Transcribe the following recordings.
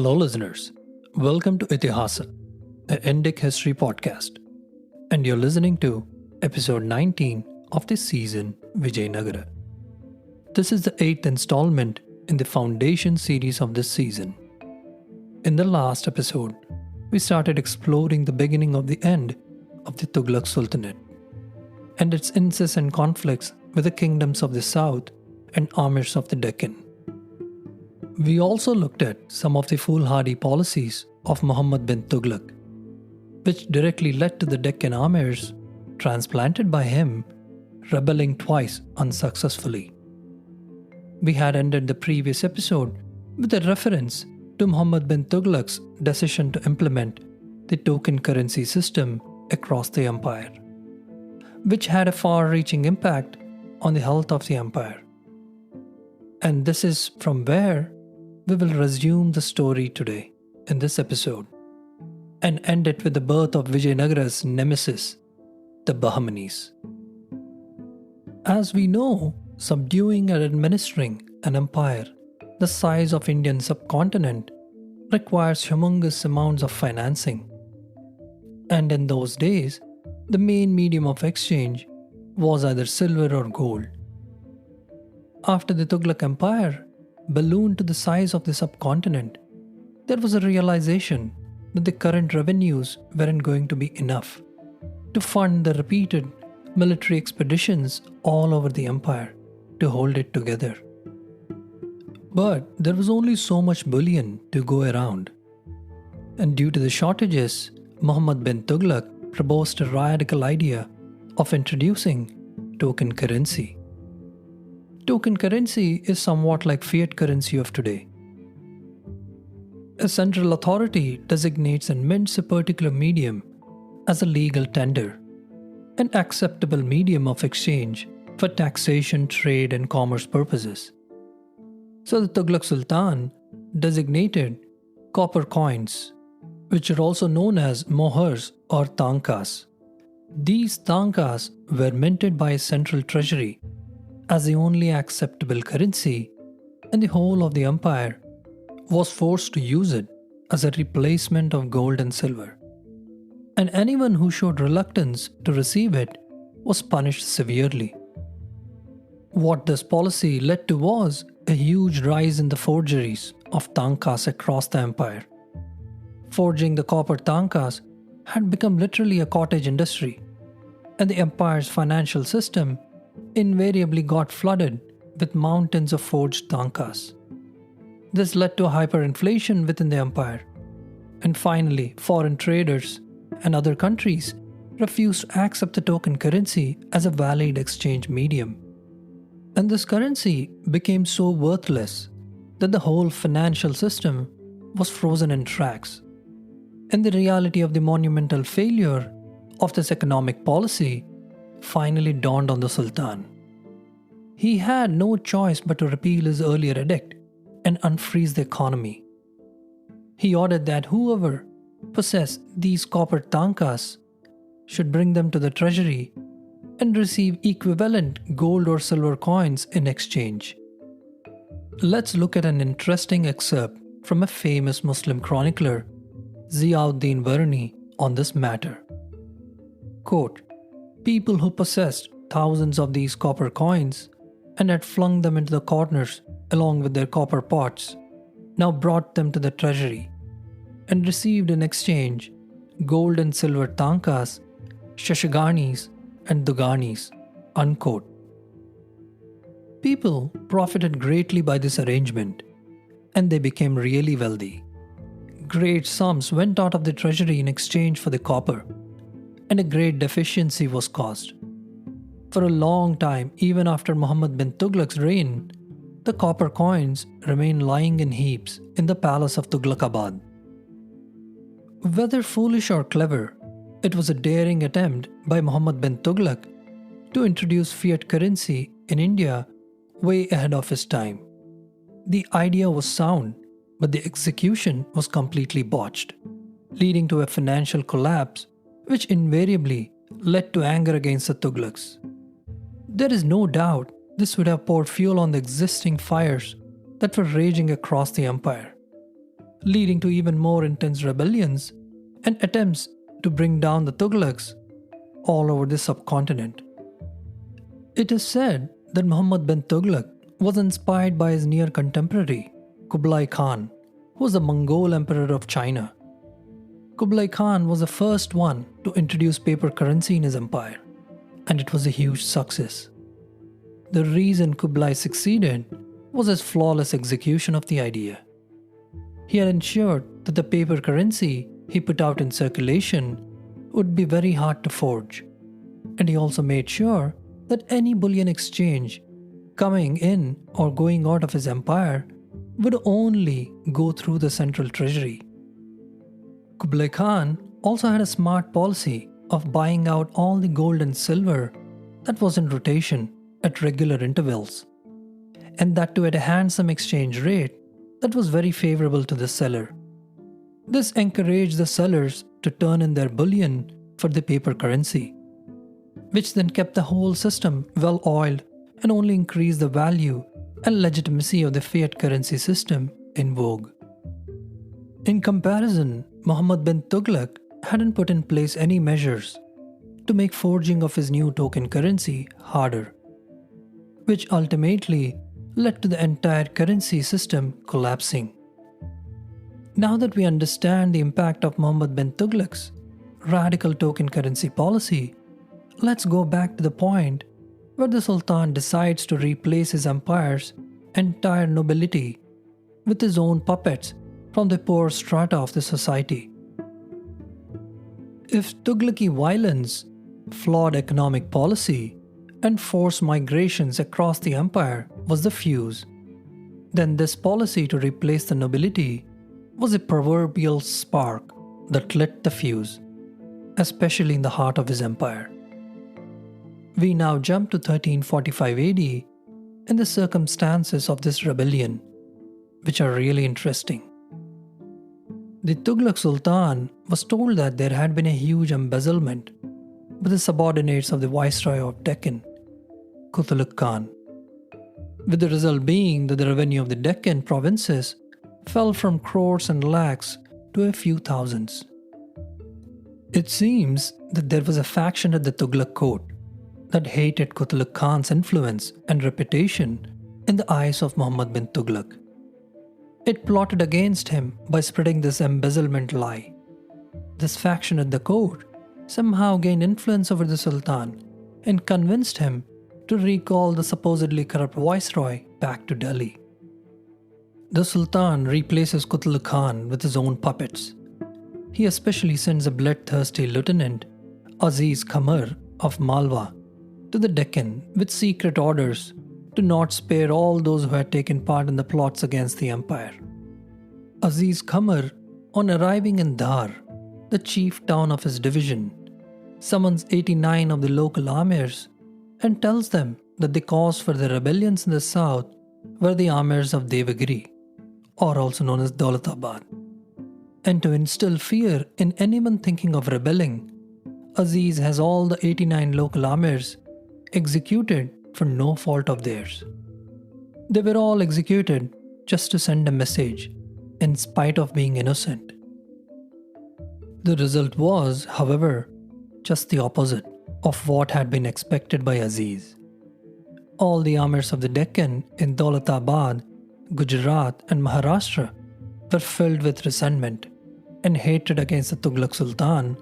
Hello, listeners. Welcome to Ithihasa, an Indic history podcast. And you're listening to episode 19 of this season, Vijayanagara. This is the 8th installment in the foundation series of this season. In the last episode, we started exploring the beginning of the end of the Tughluq Sultanate and its incessant conflicts with the kingdoms of the south and amirs of the Deccan. We also looked at some of the foolhardy policies of Muhammud Bin Tughluq, which directly led to the Deccan amirs, transplanted by him, rebelling twice unsuccessfully. We had ended the previous episode with a reference to Muhammad Bin Tughluq's decision to implement the token currency system across the empire, which had a far-reaching impact on the health of the empire. And this is from where we will resume the story today in this episode and end it with the birth of Vijayanagara's Nemesis, the Bahamanis. As we know, subduing and administering an empire the size of Indian subcontinent requires humongous amounts of financing. And in those days, the main medium of exchange was either silver or gold. After the Tughluq Empire ballooned to the size of the subcontinent, there was a realization that the current revenues weren't going to be enough to fund the repeated military expeditions all over the empire to hold it together. But there was only so much bullion to go around. And due to the shortages, Muhammad Bin Tughluq proposed a radical idea of introducing token currency. Token currency is somewhat like fiat currency of today. A central authority designates and mints a particular medium as a legal tender, an acceptable medium of exchange for taxation, trade, and commerce purposes. So the Tughluq Sultan designated copper coins, which are also known as mohurs or tankas. These tankas were minted by a central treasury as the only acceptable currency, and the whole of the empire was forced to use it as a replacement of gold and silver. And anyone who showed reluctance to receive it was punished severely. What this policy led to was a huge rise in the forgeries of tankas across the empire. Forging the copper tankas had become literally a cottage industry, and the empire's financial system invariably got flooded with mountains of forged tankas. This led to hyperinflation within the empire, and finally, foreign traders and other countries refused to accept the token currency as a valid exchange medium. And this currency became so worthless that the whole financial system was frozen in tracks. And the reality of the monumental failure of this economic policy finally dawned on the Sultan. He had no choice but to repeal his earlier edict and unfreeze the economy. He ordered that whoever possessed these copper tankas should bring them to the treasury and receive equivalent gold or silver coins in exchange. Let's look at an interesting excerpt from a famous Muslim chronicler, Ziauddin Barani, on this matter. Quote, "People who possessed thousands of these copper coins and had flung them into the corners along with their copper pots now brought them to the treasury and received in exchange gold and silver tankas, shashaganis, and duganis." Unquote. People profited greatly by this arrangement, and they became really wealthy. Great sums went out of the treasury in exchange for the copper, and a great deficiency was caused. For a long time, even after Muhammad bin Tughluq's reign, the copper coins remained lying in heaps in the palace of Tughlaqabad. Whether foolish or clever, it was a daring attempt by Muhammad bin Tughluq to introduce fiat currency in India way ahead of his time. The idea was sound, but the execution was completely botched, leading to a financial collapse which invariably led to anger against the Tughluqs. There is no doubt this would have poured fuel on the existing fires that were raging across the empire. leading to even more intense rebellions and attempts to bring down the Tughluqs all over the subcontinent. It is said that Muhammad bin Tughluq was inspired by his near contemporary Kublai Khan, who was the Mongol emperor of China. Kublai Khan was the first one to introduce paper currency in his empire, and it was a huge success. The reason Kublai succeeded was his flawless execution of the idea. He had ensured that the paper currency he put out in circulation would be very hard to forge, and he also made sure that any bullion exchange coming in or going out of his empire would only go through the central treasury. Kublai Khan also had a smart policy of buying out all the gold and silver that was in rotation at regular intervals, and that too at a handsome exchange rate that was very favorable to the seller. This encouraged the sellers to turn in their bullion for the paper currency, which then kept the whole system well oiled and only increased the value and legitimacy of the fiat currency system in vogue. In comparison, Muhammad bin Tughluq hadn't put in place any measures to make forging of his new token currency harder, which ultimately led to the entire currency system collapsing. Now that we understand the impact of Muhammad bin Tughluq's radical token currency policy, let's go back to the point where the Sultan decides to replace his empire's entire nobility with his own puppets from the poor strata of the society. If Tughluqi violence, flawed economic policy, and forced migrations across the empire was the fuse, then this policy to replace the nobility was a proverbial spark that lit the fuse, especially in the heart of his empire. We now jump to 1345 AD and the circumstances of this rebellion, which are really interesting. The Tughluq Sultan was told that there had been a huge embezzlement by the subordinates of the Viceroy of Deccan, Tughluq Khan, with the result being that the revenue of the Deccan provinces fell from crores and lakhs to a few thousands. It seems that there was a faction at the Tughluq court that hated Tughluq Khan's influence and reputation in the eyes of Muhammad bin Tughluq. It plotted against him by spreading this embezzlement lie. This faction at the court somehow gained influence over the Sultan and convinced him to recall the supposedly corrupt viceroy back to Delhi. The Sultan replaces Tughluq Khan with his own puppets. He especially sends a bloodthirsty lieutenant, Aziz Qamar of Malwa, to the Deccan with secret orders to not spare all those who had taken part in the plots against the empire. Aziz Qamar, on arriving in Dhar, the chief town of his division, summons 89 of the local amirs and tells them that the cause for the rebellions in the south were the amirs of Devagiri, or also known as Daulatabad. And to instill fear in anyone thinking of rebelling, Aziz has all the 89 local amirs executed for no fault of theirs. They were all executed just to send a message, in spite of being innocent. The result was, however, just the opposite of what had been expected by Aziz. All the amirs of the Deccan in Daulatabad, Gujarat and Maharashtra were filled with resentment and hatred against the Tughluq Sultan,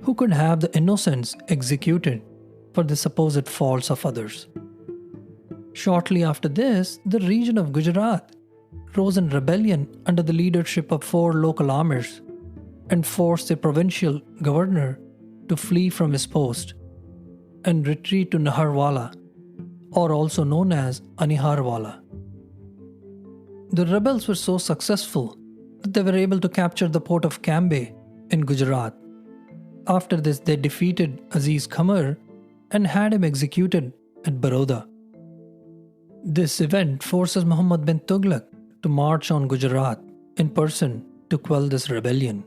who could have the innocents executed for the supposed faults of others. Shortly after this, the region of Gujarat rose in rebellion under the leadership of 4 local amirs and forced the provincial governor to flee from his post and retreat to Naharwala, or also known as Aniharwala. The rebels were so successful that they were able to capture the port of Cambay in Gujarat. After this, they defeated Aziz Qamar and had him executed at Baroda. This event forces Muhammad bin Tughluq to march on Gujarat in person to quell this rebellion.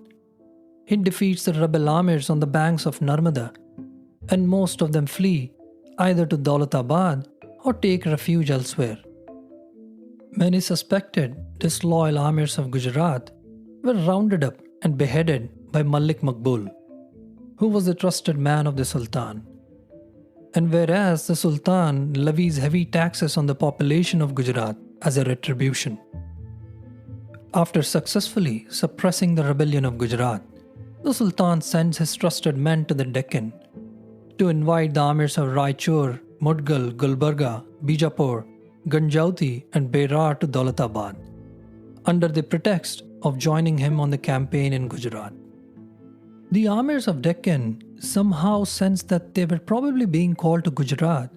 He defeats the rebel amirs on the banks of Narmada, and most of them flee either to Daulatabad or take refuge elsewhere. Many suspected disloyal amirs of Gujarat were rounded up and beheaded by Malik Maqbul, who was the trusted man of the Sultan. And whereas the Sultan levies heavy taxes on the population of Gujarat as a retribution. After successfully suppressing the rebellion of Gujarat, the Sultan sends his trusted men to the Deccan to invite the amirs of Raichur, Mudgal, Gulbarga, Bijapur, Ganjauti and Berar to Daulatabad, under the pretext of joining him on the campaign in Gujarat. The amirs of Deccan somehow sensed that they were probably being called to Gujarat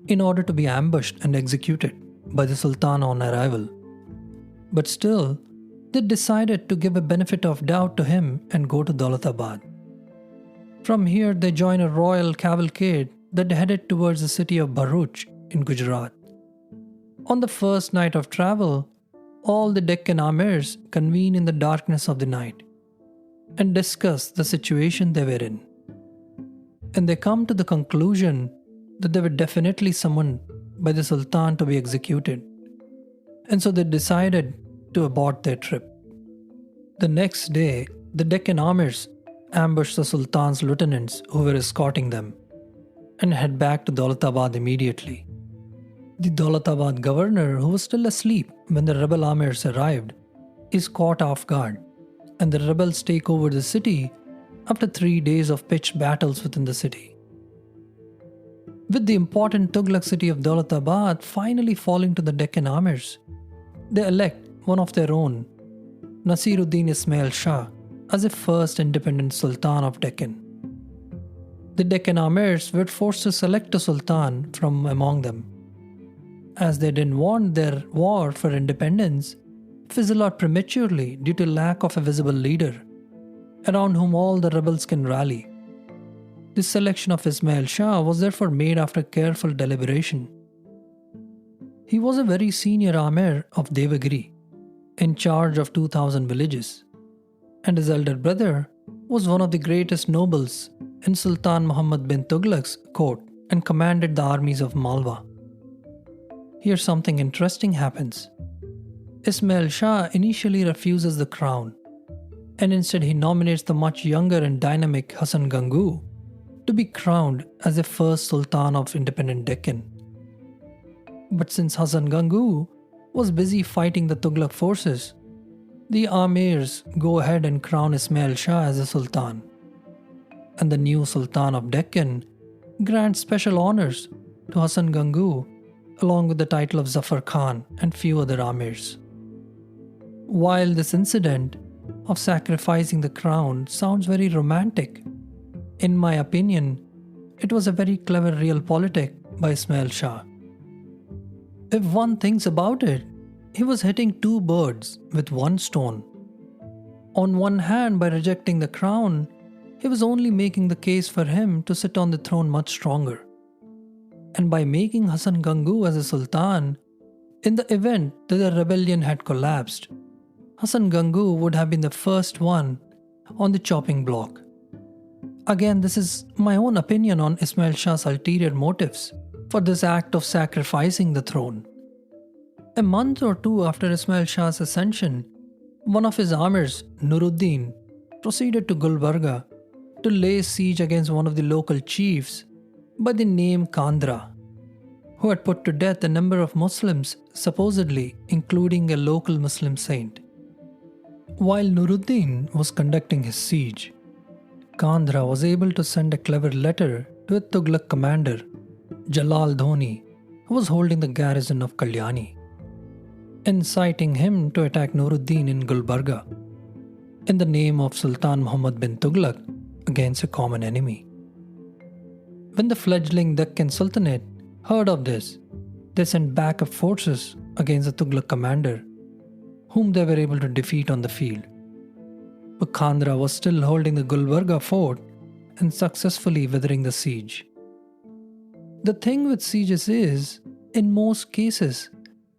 in order to be ambushed and executed by the Sultan on arrival. But still, they decided to give a benefit of doubt to him and go to Daulatabad. From here, they joined a royal cavalcade that headed towards the city of Bharuch in Gujarat. On the first night of travel, all the Deccan amirs convene in the darkness of the night and discuss the situation they were in. And they come to the conclusion that they were definitely summoned by the Sultan to be executed. And so they decided to abort their trip. The next day, the Deccan amirs ambushed the Sultan's lieutenants who were escorting them and head back to Daulatabad immediately. The Daulatabad governor, who was still asleep when the rebel amirs arrived, is caught off guard, and the rebels take over the city after 3 days of pitched battles within the city. With the important Tughluq city of Daulatabad finally falling to the Deccan amirs, they elect one of their own, Nasiruddin Ismail Shah, as the first independent Sultan of Deccan. The Deccan amirs were forced to select a Sultan from among them, as they didn't want their war for independence fizzle out prematurely due to lack of a visible leader around whom all the rebels can rally. The selection of Ismail Shah was therefore made after careful deliberation. He was a very senior Amir of Devagiri, in charge of 2,000 villages, and his elder brother was one of the greatest nobles in Sultan Muhammud Bin Tughluq's court and commanded the armies of Malwa. Here something interesting happens. Ismail Shah initially refuses the crown, and instead he nominates the much younger and dynamic Hasan Gangu to be crowned as the first Sultan of independent Deccan. But since Hasan Gangu was busy fighting the Tughluq forces, the Amirs go ahead and crown Ismail Shah as a Sultan. And the new Sultan of Deccan grants special honors to Hasan Gangu along with the title of Zafar Khan and few other Amirs. While this incident of sacrificing the crown sounds very romantic, in my opinion, it was a very clever realpolitik by Ismail Shah. If one thinks about it, he was hitting two birds with one stone. On one hand, by rejecting the crown, he was only making the case for him to sit on the throne much stronger. And by making Hasan Gangu as a sultan, in the event that the rebellion had collapsed, Hasan Gangu would have been the first one on the chopping block. Again, this is my own opinion on Ismail Shah's ulterior motives for this act of sacrificing the throne. A month or two after Ismail Shah's ascension, one of his amirs, Nuruddin, proceeded to Gulbarga to lay siege against one of the local chiefs by the name Kandra, who had put to death a number of Muslims, supposedly including a local Muslim saint. While Nuruddin was conducting his siege, Kandra was able to send a clever letter to a Tughluq commander, Jalal Dhoni, who was holding the garrison of Kalyani, inciting him to attack Nuruddin in Gulbarga in the name of Sultan Muhammud Bin Tughluq against a common enemy. When the fledgling Deccan Sultanate heard of this, they sent backup forces against the Tughluq commander, whom they were able to defeat on the field. But Kandra was still holding the Gulbarga fort and successfully weathering the siege. The thing with sieges is, in most cases,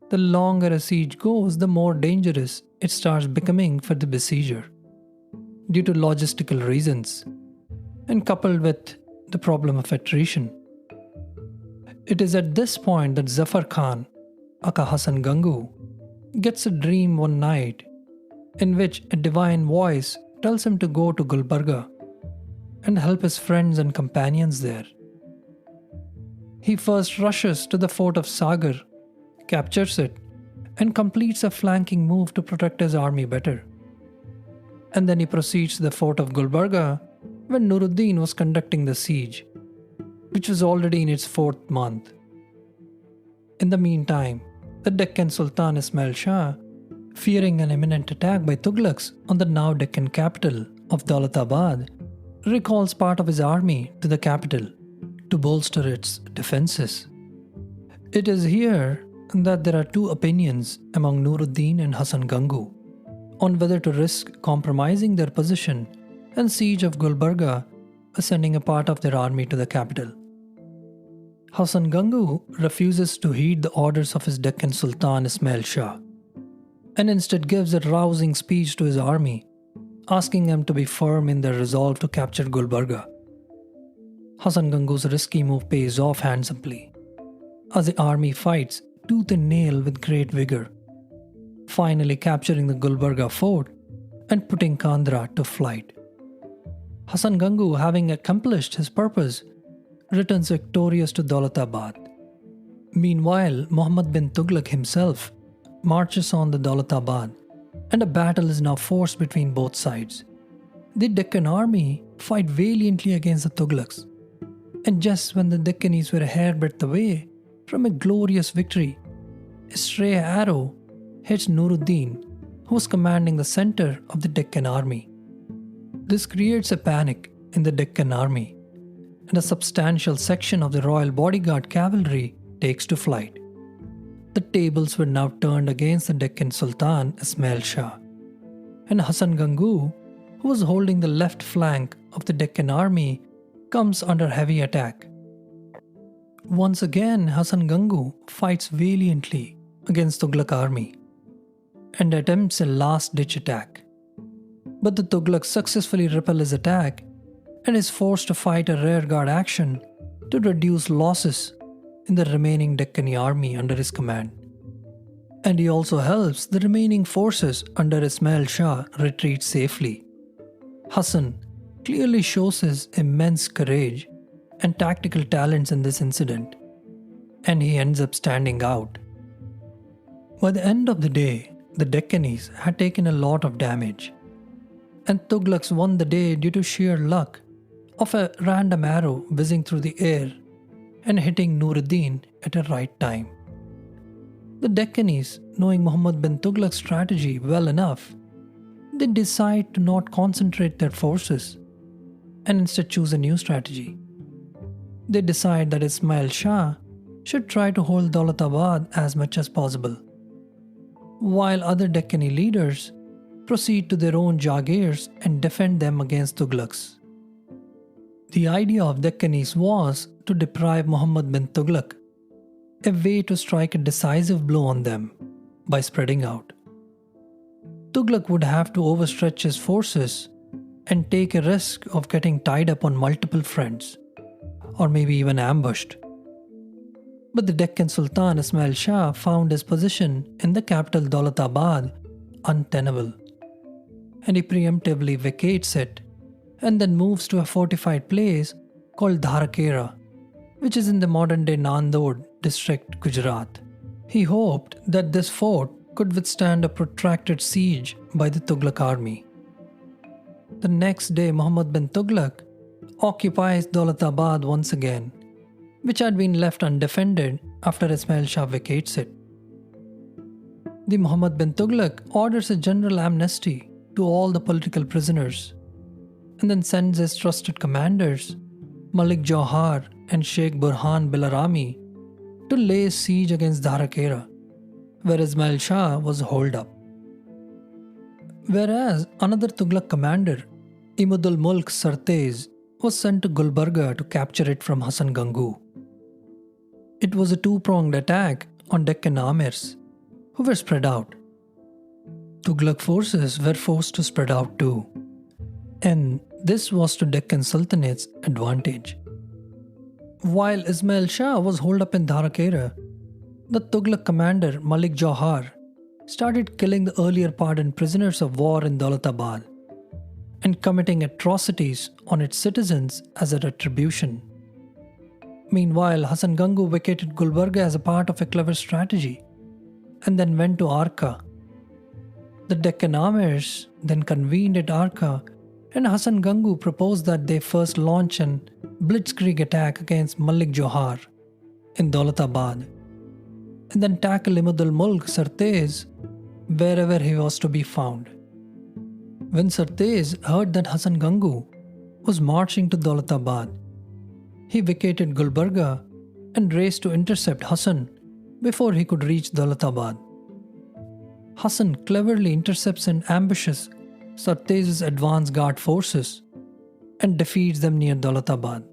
the longer a siege goes, the more dangerous it starts becoming for the besieger, due to logistical reasons, and coupled with the problem of attrition. It is at this point that Zafar Khan, aka Hasan Gangu, gets a dream one night in which a divine voice tells him to go to Gulbarga and help his friends and companions there. He first rushes to the fort of Sagar, captures it, and completes a flanking move to protect his army better. And then he proceeds to the fort of Gulbarga when Nuruddin was conducting the siege, which was already in its 4th month. In the meantime, the Deccan Sultan Ismail Shah, fearing an imminent attack by Tughlaqs on the now Deccan capital of Daulatabad, recalls part of his army to the capital to bolster its defenses. It is here that there are two opinions among Nuruddin and Hasan Gangu on whether to risk compromising their position and siege of Gulbarga by sending a part of their army to the capital. Hasan Gangu refuses to heed the orders of his Deccan Sultan Ismail Shah and instead gives a rousing speech to his army, asking them to be firm in their resolve to capture Gulbarga. Hasan Gangu's risky move pays off handsomely, as the army fights tooth and nail with great vigor, finally capturing the Gulbarga fort and putting Kandra to flight. Hasan Gangu, having accomplished his purpose, returns victorious to Daulatabad. Meanwhile, Muhammud Bin Tughluq himself marches on the Daulatabad, and a battle is now forced between both sides. The Deccan army fight valiantly against the Tughlaqs, and just when the Deccanis were a hairbreadth away from a glorious victory, a stray arrow hits Nuruddin, who was commanding the center of the Deccan army. This creates a panic in the Deccan army, and a substantial section of the royal bodyguard cavalry takes to flight. The tables were now turned against the Deccan Sultan Ismail Shah, and Hasan Gangu, who was holding the left flank of the Deccan army, comes under heavy attack. Once again, Hasan Gangu fights valiantly against Tughlaq army and attempts a last-ditch attack. But the Tughlaqs successfully repel his attack and is forced to fight a rearguard action to reduce losses in the remaining Deccani army under his command. And he also helps the remaining forces under Ismail Shah retreat safely. Hasan clearly shows his immense courage and tactical talents in this incident, and he ends up standing out. By the end of the day, the Deccanis had taken a lot of damage, and Tughlaqs won the day due to sheer luck of a random arrow whizzing through the air and hitting Nuruddin at a right time. The Deccanis, knowing Muhammad bin Tughluq's strategy well enough, they decide to not concentrate their forces and instead choose a new strategy. They decide that Ismail Shah should try to hold Daulatabad as much as possible, while other Deccani leaders proceed to their own Jagirs and defend them against Tughlaqs. The idea of Deccanis was to deprive Muhammad bin Tughluq, a way to strike a decisive blow on them by spreading out. Tughluq would have to overstretch his forces and take a risk of getting tied up on multiple fronts, or maybe even ambushed. But the Deccan Sultan Ismail Shah found his position in the capital Daulatabad untenable, and he preemptively vacates it and then moves to a fortified place called Dharakera, which is in the modern-day Nandod district, Gujarat. He hoped that this fort could withstand a protracted siege by the Tughlaq army. The next day, Muhammad bin Tughluq occupies Daulatabad once again, which had been left undefended after Ismail Shah vacates it. The Muhammad bin Tughluq orders a general amnesty to all the political prisoners and then sends his trusted commanders, Malik Jauhar and Sheikh Burhan Bilarami, to lay siege against Dharakera, where Ismail Shah was holed up. Whereas another Tughlaq commander, Imudul Mulk Sartez, was sent to Gulbarga to capture it from Hasan Gangu. It was a two-pronged attack on Deccan Amirs, who were spread out. Tughlaq forces were forced to spread out too, and this was to Deccan Sultanate's advantage. While Ismail Shah was holed up in Dharakera, the Tughlaq commander Malik Jauhar started killing the earlier pardoned prisoners of war in Daulatabad and committing atrocities on its citizens as a retribution. Meanwhile, Hasan Gangu vacated Gulbarga as a part of a clever strategy and then went to Arka. The Deccan Amirs then convened at Arka, and Hasan Gangu proposed that they first launch an blitzkrieg attack against Malik Johar in Daulatabad and then tackle Imad Mulk Sartez wherever he was to be found. When Sartez heard that Hasan Gangu was marching to Daulatabad, he vacated Gulbarga and raced to intercept Hasan before he could reach Daulatabad. Hasan cleverly intercepts and ambushes Sartez's advance guard forces and defeats them near Daulatabad.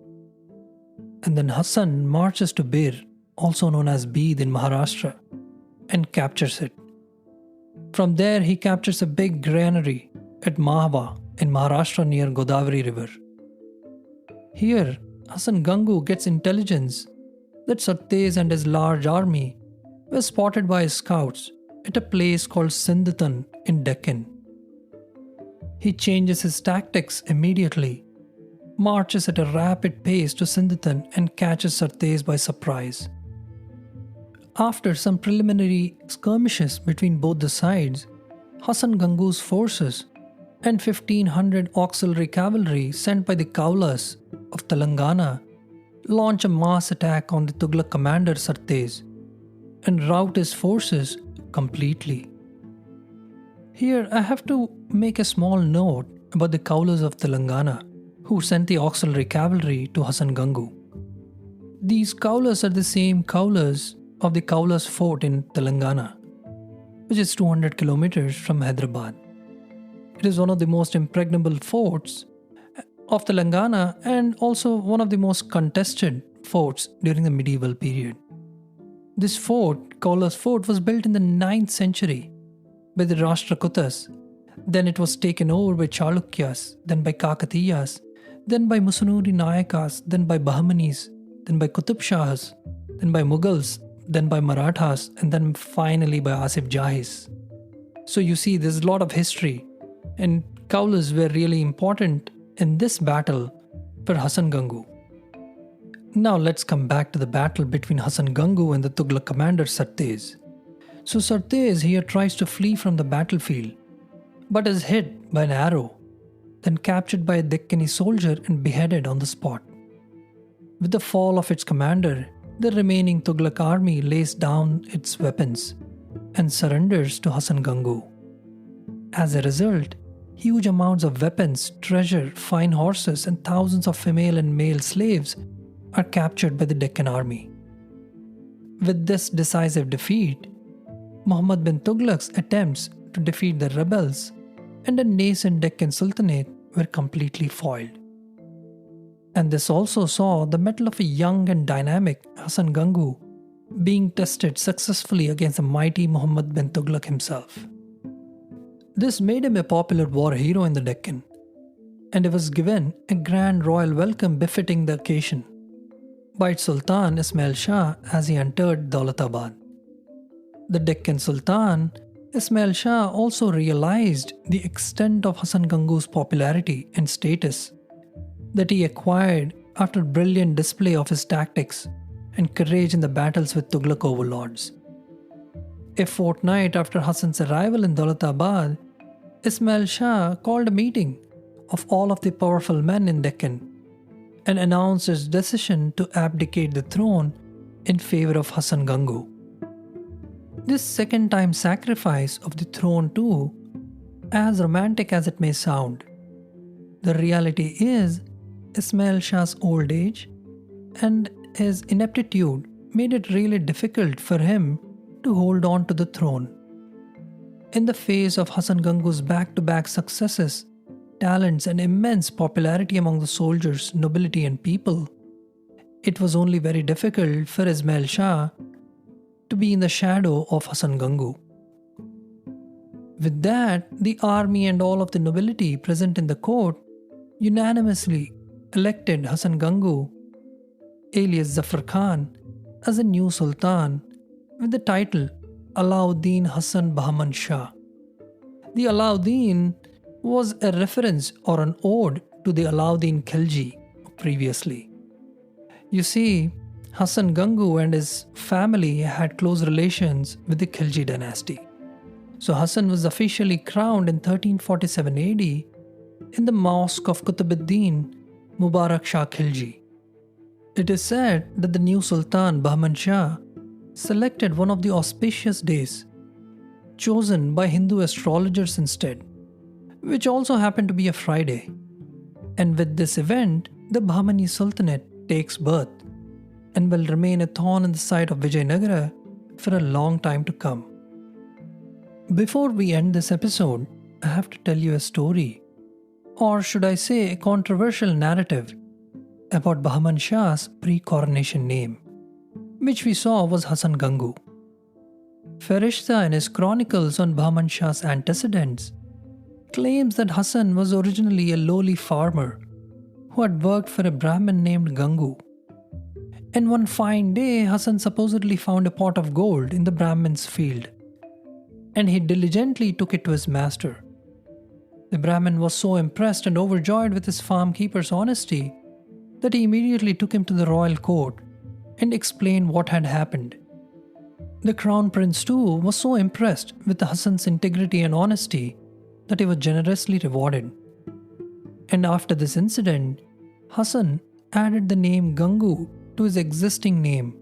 And then Hasan marches to Bir, also known as Beed in Maharashtra, and captures it. From there, he captures a big granary at Mahava in Maharashtra near Godavari River. Here, Hasan Gangu gets intelligence that Sartez and his large army were spotted by his scouts at a place called Sindhatan in Deccan. He changes his tactics immediately, marches at a rapid pace to Sindhatan and catches Sartez by surprise. After some preliminary skirmishes between both the sides, Hasan Gangu's forces and 1,500 auxiliary cavalry sent by the Kaulas of Telangana launch a mass attack on the Tughluq commander Sartez and rout his forces completely. Here I have to make a small note about the Kaulas of Telangana who sent the auxiliary cavalry to Hasan Gangu. These Kaulas are the same Kaulas of the Kaulas fort in Telangana, which is 200 kilometers from Hyderabad. It is one of the most impregnable forts of Telangana and also one of the most contested forts during the medieval period. This fort, Kaulas Fort, was built in the 9th century by the Rashtrakutas. Then it was taken over by Chalukyas, then by Kakatiyas, then by Musunuri Nayakas, then by Bahamanis, then by Qutub Shahs, then by Mughals, then by Marathas, and then finally by Asif Jahis. So you see, there's a lot of history, and Kaulas were really important in this battle for Hasan Gangu. Now let's come back to the battle between Hasan Gangu and the Tughluq commander Sartez. So Sartez here tries to flee from the battlefield, but is hit by an arrow, then captured by a Deccani soldier and beheaded on the spot. With the fall of its commander, the remaining Tughluq army lays down its weapons and surrenders to Hasan Gangu. As a result, huge amounts of weapons, treasure, fine horses, and thousands of female and male slaves are captured by the Deccan army. With this decisive defeat, Muhammud Bin Tughluq's attempts to defeat the rebels and the nascent Deccan Sultanate were completely foiled. And this also saw the mettle of a young and dynamic Hasan Gangu being tested successfully against the mighty Muhammad bin Tughluq himself. This made him a popular war hero in the Deccan, and he was given a grand royal welcome befitting the occasion by its Sultan Ismail Shah as he entered Daulatabad. The Deccan Sultan Ismail Shah also realized the extent of Hasan Gangu's popularity and status that he acquired after brilliant display of his tactics and courage in the battles with Tughluq overlords. A fortnight after Hasan's arrival in Daulatabad, Ismail Shah called a meeting of all of the powerful men in Deccan and announced his decision to abdicate the throne in favor of Hasan Gangu. This second-time sacrifice of the throne too, as romantic as it may sound, the reality is Ismail Shah's old age and his ineptitude made it really difficult for him to hold on to the throne. In the face of Hasan Gangu's back-to-back successes, talents and immense popularity among the soldiers, nobility and people, it was only very difficult for Ismail Shah to be in the shadow of Hasan Gangu. With that, the army and all of the nobility present in the court unanimously elected Hasan Gangu, alias Zafar Khan, as a new sultan with the title Alauddin Hasan Bahman Shah. The Alauddin was a reference or an ode to the Alauddin Khilji previously. You see, Hasan Gangu and his family had close relations with the Khilji dynasty. So Hasan was officially crowned in 1347 AD in the mosque of Qutbuddin Mubarak Shah Khilji. It is said that the new Sultan Bahman Shah selected one of the auspicious days chosen by Hindu astrologers instead, which also happened to be a Friday. And with this event, the Bahamani Sultanate takes birth and will remain a thorn in the side of Vijayanagara for a long time to come. Before we end this episode, I have to tell you a story, or should I say a controversial narrative about Bahman Shah's pre-coronation name, which we saw was Hasan Gangu. Farishta in his chronicles on Bahman Shah's antecedents claims that Hasan was originally a lowly farmer who had worked for a Brahmin named Gangu. And one fine day, Hasan supposedly found a pot of gold in the Brahmin's field, and he diligently took it to his master. The Brahmin was so impressed and overjoyed with his farmkeeper's honesty that he immediately took him to the royal court and explained what had happened. The crown prince too was so impressed with Hasan's integrity and honesty that he was generously rewarded. And after this incident, Hasan added the name Gangu to his existing name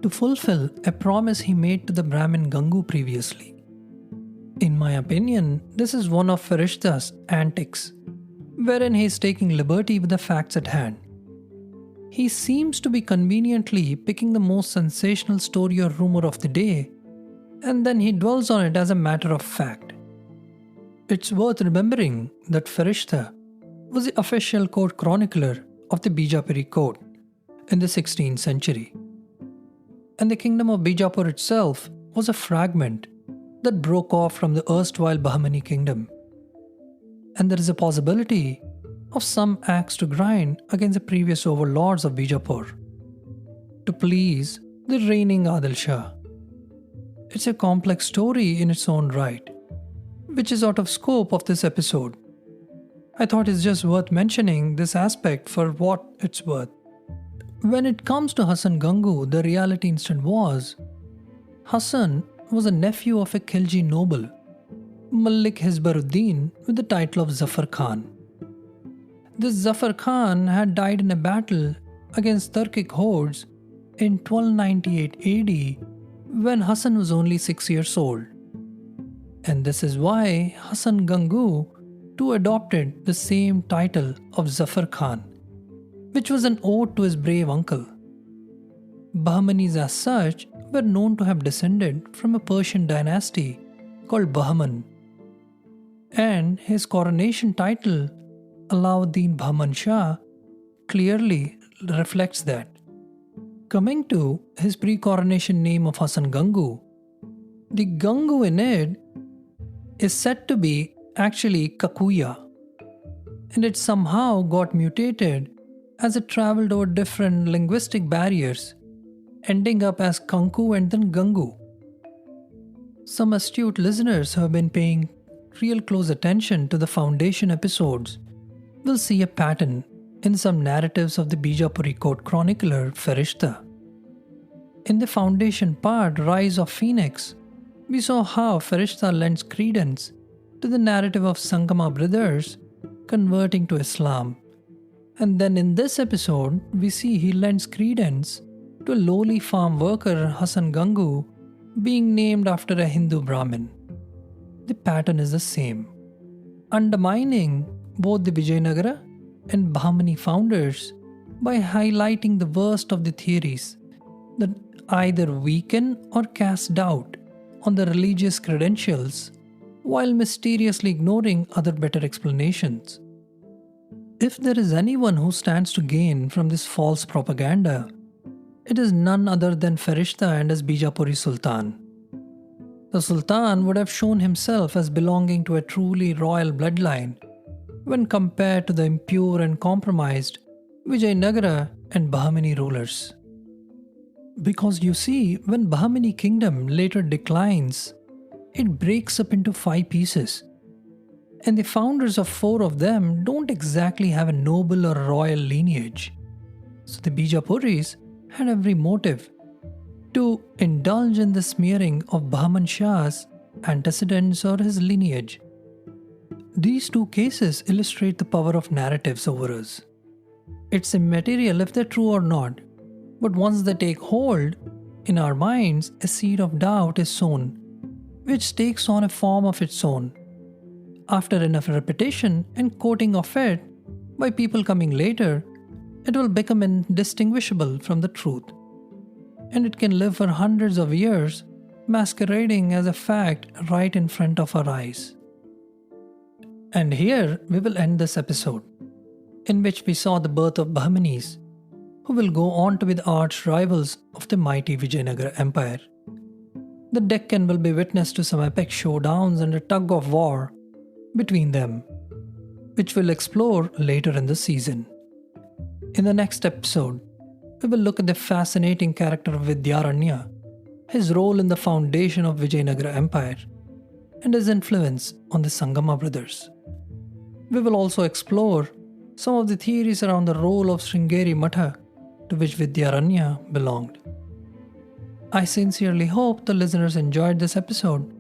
to fulfill a promise he made to the Brahmin Gangu previously. In my opinion, this is one of Farishta's antics, wherein he is taking liberty with the facts at hand. He seems to be conveniently picking the most sensational story or rumor of the day, and then he dwells on it as a matter of fact. It's worth remembering that Farishta was the official court chronicler of the Bijapuri court in the 16th century. And the kingdom of Bijapur itself was a fragment that broke off from the erstwhile Bahamani Kingdom. And there is a possibility of some axe to grind against the previous overlords of Bijapur to please the reigning Adil Shah. It's a complex story in its own right, which is out of scope of this episode. I thought it's just worth mentioning this aspect for what it's worth. When it comes to Hasan Gangu, the reality instead was Hasan was a nephew of a Khilji noble, Malik Hizbaruddin, with the title of Zafar Khan. This Zafar Khan had died in a battle against Turkic hordes in 1298 AD when Hasan was only 6 years old. And this is why Hasan Gangu too adopted the same title of Zafar Khan, which was an ode to his brave uncle. Bahamanis as such were known to have descended from a Persian dynasty called Bahman, and his coronation title, Alauddin Bahman Shah, clearly reflects that. Coming to his pre-coronation name of Hasan Gangu, the Gangu in it is said to be actually Kakuya, and it somehow got mutated as it traveled over different linguistic barriers, ending up as Kanku and then Gangu. Some astute listeners who have been paying real close attention to the foundation episodes will see a pattern in some narratives of the Bijapuri court chronicler Farishta. In the foundation part, Rise of Phoenix, we saw how Farishta lends credence to the narrative of Sangama brothers converting to Islam. And then in this episode, we see he lends credence to a lowly farm worker, Hasan Gangu, being named after a Hindu Brahmin. The pattern is the same, undermining both the Vijayanagara and Bahamani founders by highlighting the worst of the theories that either weaken or cast doubt on the religious credentials while mysteriously ignoring other better explanations. If there is anyone who stands to gain from this false propaganda, it is none other than Farishta and his Bijapuri Sultan. The Sultan would have shown himself as belonging to a truly royal bloodline when compared to the impure and compromised Vijayanagara and Bahamani rulers. Because you see, when Bahamani Kingdom later declines, it breaks up into 5 pieces. And the founders of 4 of them don't exactly have a noble or royal lineage. So the Bijapuris had every motive to indulge in the smearing of Bahman Shah's antecedents or his lineage. These 2 cases illustrate the power of narratives over us. It's immaterial if they're true or not, but once they take hold, in our minds a seed of doubt is sown, which takes on a form of its own. After enough repetition and quoting of it by people coming later, it will become indistinguishable from the truth. And it can live for hundreds of years, masquerading as a fact right in front of our eyes. And here we will end this episode, in which we saw the birth of Bahamanis, who will go on to be the arch rivals of the mighty Vijayanagara Empire. The Deccan will be witness to some epic showdowns and a tug of war between them, which we'll explore later in the season. In the next episode, we will look at the fascinating character of Vidyaranya, his role in the foundation of Vijayanagara Empire, and his influence on the Sangama brothers. We will also explore some of the theories around the role of Sringeri Matha, to which Vidyaranya belonged. I sincerely hope the listeners enjoyed this episode,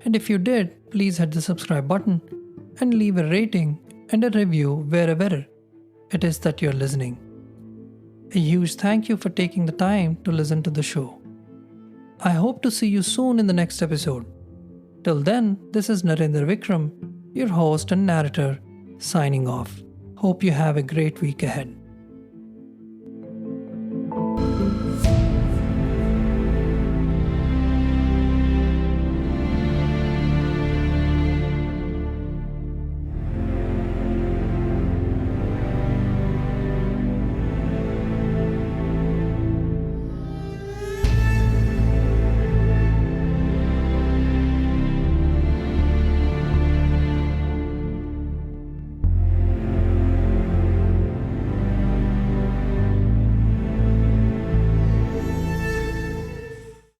and if you did, please hit the subscribe button and leave a rating and a review wherever it is that you're listening. A huge thank you for taking the time to listen to the show. I hope to see you soon in the next episode. Till then, this is Narendra Vikram, your host and narrator, signing off. Hope you have a great week ahead.